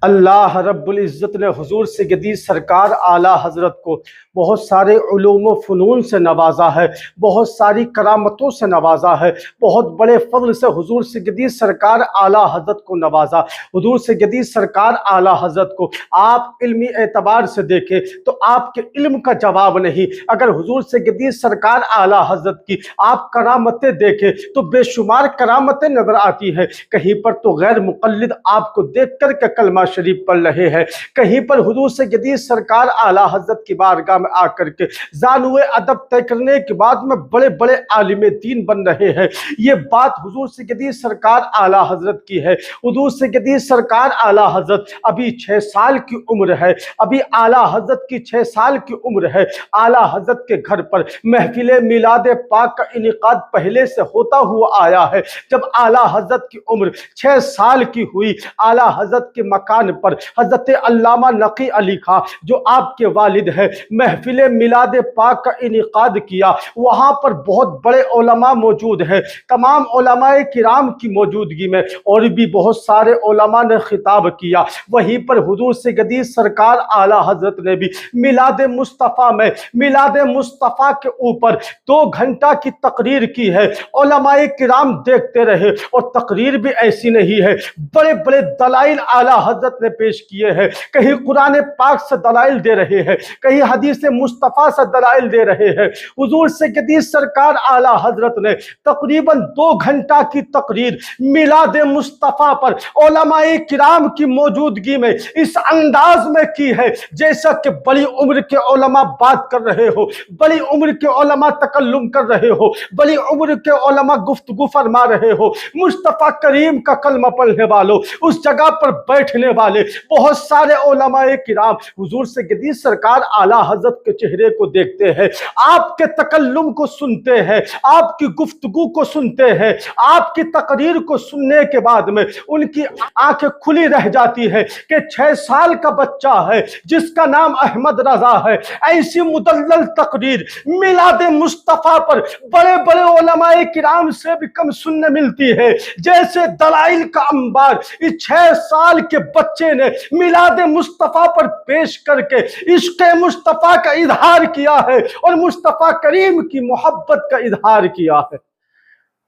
اللہ رب العزت نے حضور سیدی سرکار اعلیٰ حضرت کو بہت سارے علوم و فنون سے نوازا ہے، بہت ساری کرامتوں سے نوازا ہے، بہت بڑے فضل سے حضور سیدی سرکار اعلیٰ حضرت کو نوازا۔ حضور سیدی سرکار اعلیٰ حضرت کو آپ علمی اعتبار سے دیکھیں تو آپ کے علم کا جواب نہیں، اگر حضور سیدی سرکار اعلیٰ حضرت کی آپ کرامتیں دیکھیں تو بے شمار کرامتیں نظر آتی ہیں۔ کہیں پر تو غیر مقلد آپ کو دیکھ کر کے کلمہ شریف پڑھ رہے ہیں، کہیں پر حضور سیدی سرکار اعلیٰ حضرت کی بارگاہ میں آ کر کے زانوِ ادب طے کرنے کے بعد میں بڑے بڑے عالم دین بن رہے ہیں۔ یہ بات حضور سیدی سرکار اعلیٰ حضرت کی ہے۔ حضور سیدی سرکار اعلیٰ حضرت ابھی 6 سال کی عمر ہے، ابھی اعلیٰ حضرت کی 6 سال کی عمر ہے۔ اعلیٰ حضرت کے گھر پر محفل میلاد پاک کا انعقاد پہلے سے ہوتا ہوا آیا ہے۔ جب اعلیٰ حضرت کی عمر 6 سال کی ہوئی، اعلیٰ حضرت کے مکان پر حضرت علامہ نقی علی خاں جو آپ کے والد ہیں محفل میلاد پاک کا انعقاد کیا۔ وہاں پر بہت بڑے علماء موجود ہیں، تمام علماء کرام کی موجودگی میں اور بھی بہت سارے علماء نے خطاب کیا۔ وہیں پر حضور سیدی سرکار اعلیٰ حضرت نے بھی میلاد مصطفیٰ میں میلاد مصطفیٰ کے اوپر 2 گھنٹہ کی تقریر کی ہے۔ علماء کرام دیکھتے رہے اور تقریر بھی ایسی نہیں ہے، بڑے بڑے دلائل اعلیٰ حضرت نے پیش کیے ہیں، کہیں قرآن پاک سے دلائل دے رہے ہیں، کہیں حدیث مصطفیٰ سے دلائل دے رہے ہیں۔ حضور سیدی سرکار اعلیٰ حضرت نے تقریباً 2 گھنٹہ کی تقریر میلاد مصطفیٰ پر علماء کرام کی موجودگی میں اس انداز میں کی ہے جیسا کہ بڑی عمر کے علماء بات کر رہے ہو، بڑی عمر کے علماء تکلم کر رہے ہو، بڑی عمر کے علماء گفتگو فرما رہے ہو۔ مصطفیٰ کریم کا کلمہ پڑھنے والوں، اس جگہ پر بیٹھنے والے بہت سارے علماء کرام حضور سیدی سرکار اعلیٰ حضرت کے چہرے کو دیکھتے ہیں، آپ کے تکلم کو سنتے ہیں، آپ کی گفتگو کو سنتے ہیں، آپ کی تقریر کو سننے کے بعد میں ان کی آنکھیں کھلی رہ جاتی ہے کہ 6 سال کا بچہ ہے جس کا نام احمد رضا ہے، ایسی مدلل تقریر میلاد مصطفیٰ پر بڑے بڑے علماء کرام سے بھی کم سننے ملتی ہے۔ جیسے دلائل کا انبار اس 6 سال کے بچے نے میلاد مصطفیٰ پر پیش کر کے عشق مصطفیٰ کا اظہار کیا ہے اور مصطفیٰ کریم کی محبت کا اظہار کیا ہے۔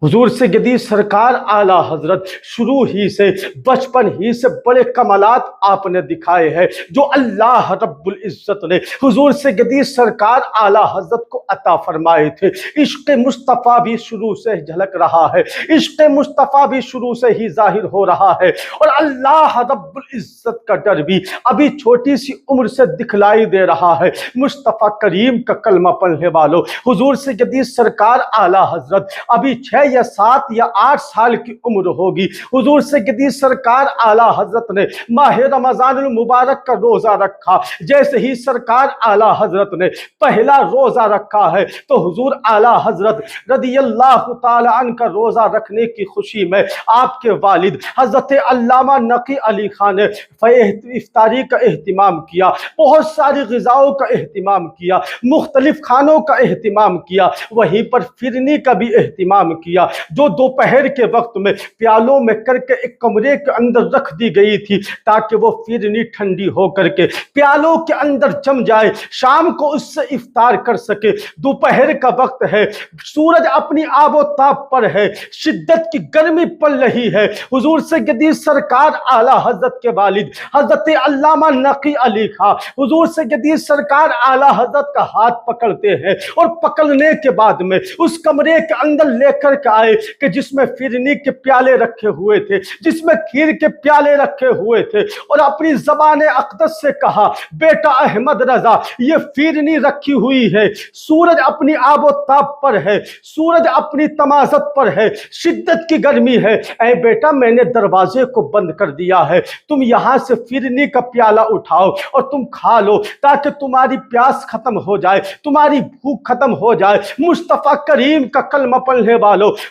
حضور سیدی سرکار اعلیٰ حضرت شروع ہی سے بچپن ہی سے بڑے کمالات آپ نے دکھائے ہیں جو اللہ رب العزت نے حضور سیدی سرکار اعلیٰ حضرت کو عطا فرمائے تھے۔ عشق مصطفیٰ بھی شروع سے جھلک رہا ہے، عشق مصطفیٰ بھی شروع سے ہی ظاہر ہو رہا ہے، اور اللہ رب العزت کا ڈر بھی ابھی چھوٹی سی عمر سے دکھلائی دے رہا ہے۔ مصطفیٰ کریم کا کلمہ پڑھنے والوں، حضور سیدی سرکار اعلیٰ حضرت ابھی 6 یا 7 یا 8 سال کی عمر ہوگی۔ حضور سیدی سرکار اعلیٰ حضرت نے ماہ رمضان المبارک کا روزہ رکھا۔ جیسے ہی سرکار اعلیٰ حضرت نے پہلا روزہ رکھا ہے تو حضور اعلیٰ حضرت رضی اللہ تعالی عنہ کا روزہ رکھنے کی خوشی میں آپ کے والد حضرت علامہ نقی علی خاں نے افطاری کا اہتمام کیا، بہت ساری غذاؤں کا اہتمام کیا، مختلف کھانوں کا اہتمام کیا، وہیں پر فرنی کا بھی اہتمام کیا جو دوپہر کے وقت میں پیالوں میں کر کے ایک کمرے کے اندر رکھ دی گئی تھی تاکہ وہ فرنی ٹھنڈی ہو کر کے پیالوں کے اندر جم جائے، شام کو اس سے افطار کر سکے۔ دوپہر کا وقت ہے، سورج اپنی آب و تاب پر ہے، شدت کی گرمی پڑ رہی ہے۔ حضور سیدی سرکار اعلیٰ حضرت کے والد حضرت علامہ نقی علی خاں حضور سیدی سرکار اعلیٰ حضرت کا ہاتھ پکڑتے ہیں اور پکڑنے کے بعد میں اس کمرے کے اندر لے کر کے آئے کہ جس میں فرنی کے پیالے رکھے ہوئے تھے، جس میں کھیر کے پیالے رکھے ہوئے تھے، اور اپنی زبان اقدس سے کہا، بیٹا احمد رضا یہ فرنی رکھی ہوئی ہے، سورج اپنی آب و تاب پر ہے، سورج اپنی تمازت پر ہے، شدت کی گرمی ہے، اے بیٹا میں نے دروازے کو بند کر دیا ہے، تم یہاں سے فرنی کا پیالہ اٹھاؤ اور تم کھا لو تاکہ تمہاری پیاس ختم ہو جائے، تمہاری بھوک ختم ہو جائے۔ مصطفیٰ کریم کا کلمہ پڑھنے والوں،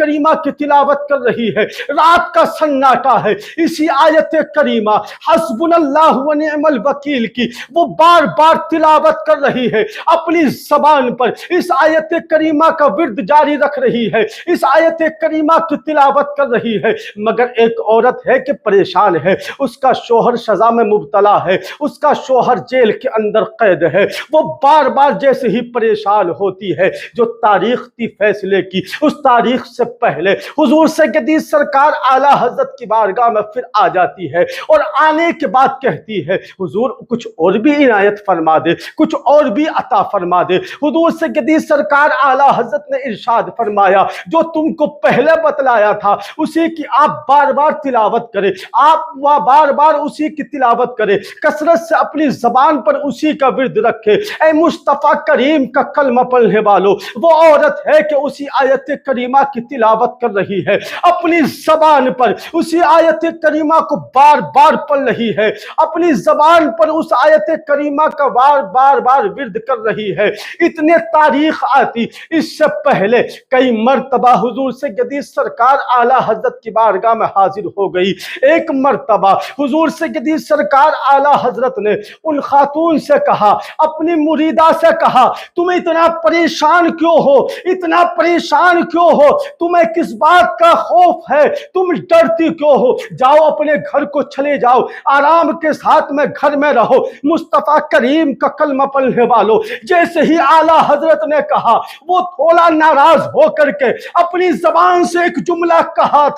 کریمہ کی تلاوت کر رہی ہے، رات کا سناٹا ہے، اسی آیت کریمہ حسبنا اللہ و نعم الوکیل کی وہ بار بار تلاوت کر رہی ہے، اپنی زبان پر اس آیت کریمہ کا ورد جاری رکھ رہی ہے، اس آیت کریمہ کی تلاوت کر رہی ہے، مگر ایک عورت ہے کہ پریشان ہے، اس کا شوہر سزا میں مبتلا ہے، اس کا شوہر جیل کے اندر قید ہے، وہ بار بار جیسے ہی پریشان ہوتی ہے، جو تاریخ تھی فیصلے کی، اس تاریخ سے پہلے حضور سیدی سرکار اعلیٰ حضرت کی بارگاہ میں پھر آ جاتی ہے، اور آنے کے بعد کہتی ہے حضور کچھ اور بھی عنایت فرما دے، کچھ اور بھی عطا فرما دے۔ حضور سیدی سرکار اعلیٰ حضرت نے ارشاد فرمایا جو تم کو پہلے بتلایا تھا اسی کی آپ بار بار تلاوت کرے، آپ بار بار اسی کی تلاوت کرے، کثرت سے اپنی زبان پر اسی کا ورد رکھے۔ اے مصطفیٰ کریم کا کلمہ پڑھنے والوں، وہ عورت ہے کہ اسی آیت کریمہ کی تلاوت کر رہی ہے، اپنی زبان پر اسی آیت کریمہ کو بار بار پڑھ رہی ہے، اپنی زبان پر اس آیت کریمہ کا بار بار ورد کر رہی ہے۔ اتنے تاریخ آتی، اس سے پہلے کئی مرتبہ حضور سیدی سرکار اعلیٰ حضرت کی بارگاہ میں حاضر ہو گئی۔ ایک مرتبہ حضور سیدی سرکار اعلیٰ حضرت نے ان خاتون سے کہا، اپنی مریدہ سے کہا، تم اتنا پریشان کیوں ہو، اتنا پریشان کیوں ہو، تمہیں کس بات کا خوف ہے، تم ڈرتی کیوں ہو، جاؤ اپنے گھر کو چلے جاؤ، آرام کے ساتھ میں گھر میں رہو، مصطفیٰ کریم کا کلمہ پڑھنے والوں۔ جیسے ہی اعلیٰ حضرت نے کہا، وہ تھوڑا ناراض ہو کر کے اپنی زبان سے ایک جملہ کہا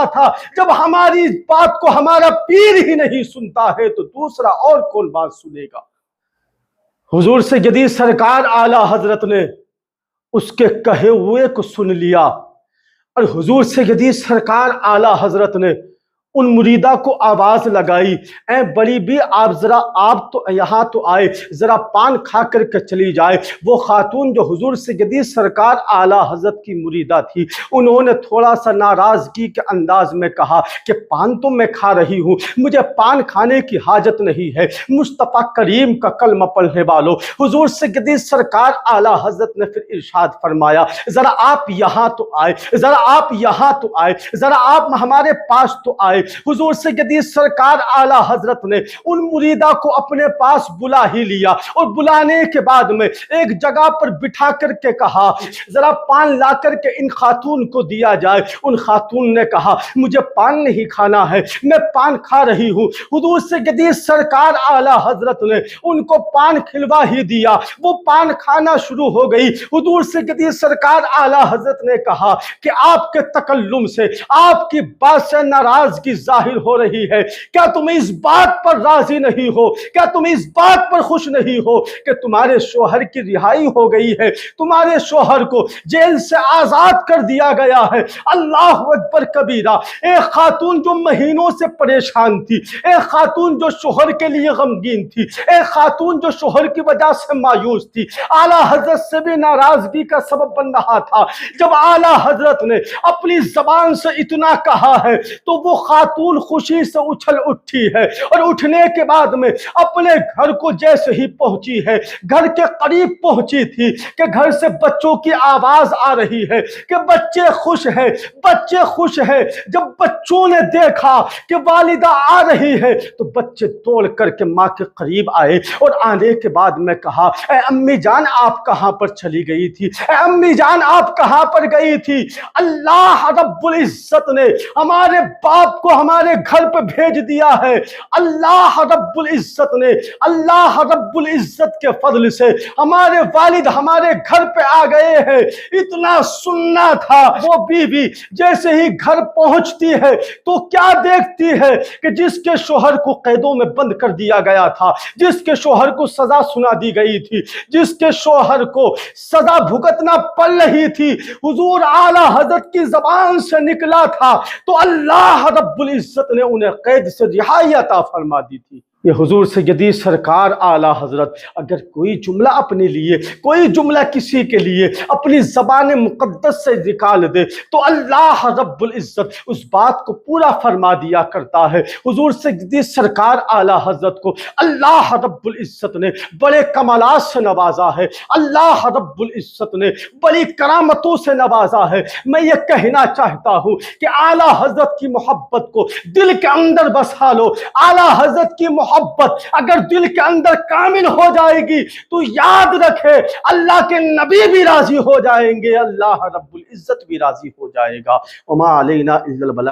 تھا، جب ہماری بات کو ہمارا پیر ہی نہیں سنتا ہے تو دوسرا اور کون بات سنے گا۔ حضور سیدی سرکار اعلیٰ حضرت نے اس کے کہے ہوئے کو سن لیا، اور حضور سیدی سرکار اعلیٰ حضرت نے ان مریدہ کو آواز لگائی، اے بڑی بھی آپ تو یہاں تو آئے، ذرا پان کھا کر کے چلی جائے۔ وہ خاتون جو حضور سیدی سرکار اعلیٰ حضرت کی مریدہ تھی، انہوں نے تھوڑا سا ناراضگی کے انداز میں کہا کہ پان تو میں کھا رہی ہوں، مجھے پان کھانے کی حاجت نہیں ہے، مصطفیٰ کریم کا کلمہ پڑھنے والوں۔ حضور سیدی سرکار اعلیٰ حضرت نے پھر ارشاد فرمایا، ذرا آپ یہاں تو آئے، ذرا آپ ہمارے پاس تو آئے۔ حضور سیدی سرکار اعلیٰ حضرت نے ان مریدہ کو اپنے پاس بلا ہی لیا، اور بلانے کے بعد میں ایک جگہ پر بٹھا کر کے کہا، ذرا پان لا کر کے ان خاتون کو دیا جائے۔ ان خاتون نے کہا، مجھے پان نہیں کھانا ہے، میں پان کھا رہی ہوں۔ حضور سیدی سرکار اعلیٰ حضرت نے ان کو پان کھلوا ہی دیا، وہ پان کھانا شروع ہو گئی۔ حضور سیدی سرکار اعلیٰ حضرت نے کہا کہ آپ کے تکلم سے، آپ کی بات سے ناراضگی ظاہر ہو رہی ہے، کیا تم اس بات پر راضی نہیں ہو، کیا تم اس بات پر خوش نہیں ہو کہ تمہارے شوہر کی رہائی ہو گئی ہے، تمہارے شوہر کو جیل سے آزاد کر دیا گیا ہے؟ اللہ اکبر کبیرہ۔ ایک خاتون جو مہینوں سے پریشان تھی، ایک خاتون جو شوہر کے لیے غمگین تھی، ایک خاتون جو شوہر کی وجہ سے مایوس تھی، اعلیٰ حضرت سے بھی ناراضگی کا سبب بن رہا تھا۔ جب اعلیٰ حضرت نے اپنی زبان سے اتنا کہا ہے تو وہ خاتون خوشی سے اچھل اٹھی ہے، اور اٹھنے کے بعد میں اپنے گھر کو جیسے ہی پہنچی ہے، گھر کے قریب پہنچی تھی کہ گھر سے بچوں کی آواز آ رہی ہے کہ بچے خوش ہیں۔ جب بچوں نے دیکھا کہ والدہ آ رہی ہے تو بچے دوڑ کر کے ماں کے قریب آئے، اور آنے کے بعد میں کہا، اے امی جان آپ کہاں پر چلی گئی تھی، اے امی جان آپ کہاں پر گئی تھی؟ اللہ رب العزت نے ہمارے باپ کو ہمارے گھر پہ بھیج دیا ہے۔ اللہ رب العزت کے فضل سے ہمارے والد ہمارے گھر پہ آ گئے ہیں۔ اتنا سننا تھا۔ وہ بیوی جیسے ہی گھر پہنچتی ہے تو کیا دیکھتی ہے کہ جس کے شوہر کو قیدوں میں بند کر دیا گیا تھا، جس کے شوہر کو سزا سنا دی گئی تھی، جس کے شوہر کو سزا بھگتنا پڑ رہی تھی، حضور اعلیٰ حضرت کی زبان سے نکلا تھا تو اللہ رب العزت نے انہیں قید سے رہائی عطا فرما دی تھی۔ یہ حضور سیدی سرکار اعلیٰ حضرت اگر کوئی جملہ اپنے لیے، کوئی جملہ کسی کے لیے اپنی زبان مقدس سے نکال دے تو اللہ رب العزت اس بات کو پورا فرما دیا کرتا ہے۔ حضور سیدی سرکار اعلیٰ حضرت کو اللہ رب العزت نے بڑے کمالات سے نوازا ہے، اللہ رب العزت نے بڑی کرامتوں سے نوازا ہے۔ میں یہ کہنا چاہتا ہوں کہ اعلیٰ حضرت کی محبت کو دل کے اندر بسا لو۔ اعلیٰ حضرت کی محبت اگر دل کے اندر کامل ہو جائے گی تو یاد رکھے اللہ کے نبی بھی راضی ہو جائیں گے، اللہ رب العزت بھی راضی ہو جائے گا۔ وما علینا الا البلاغ۔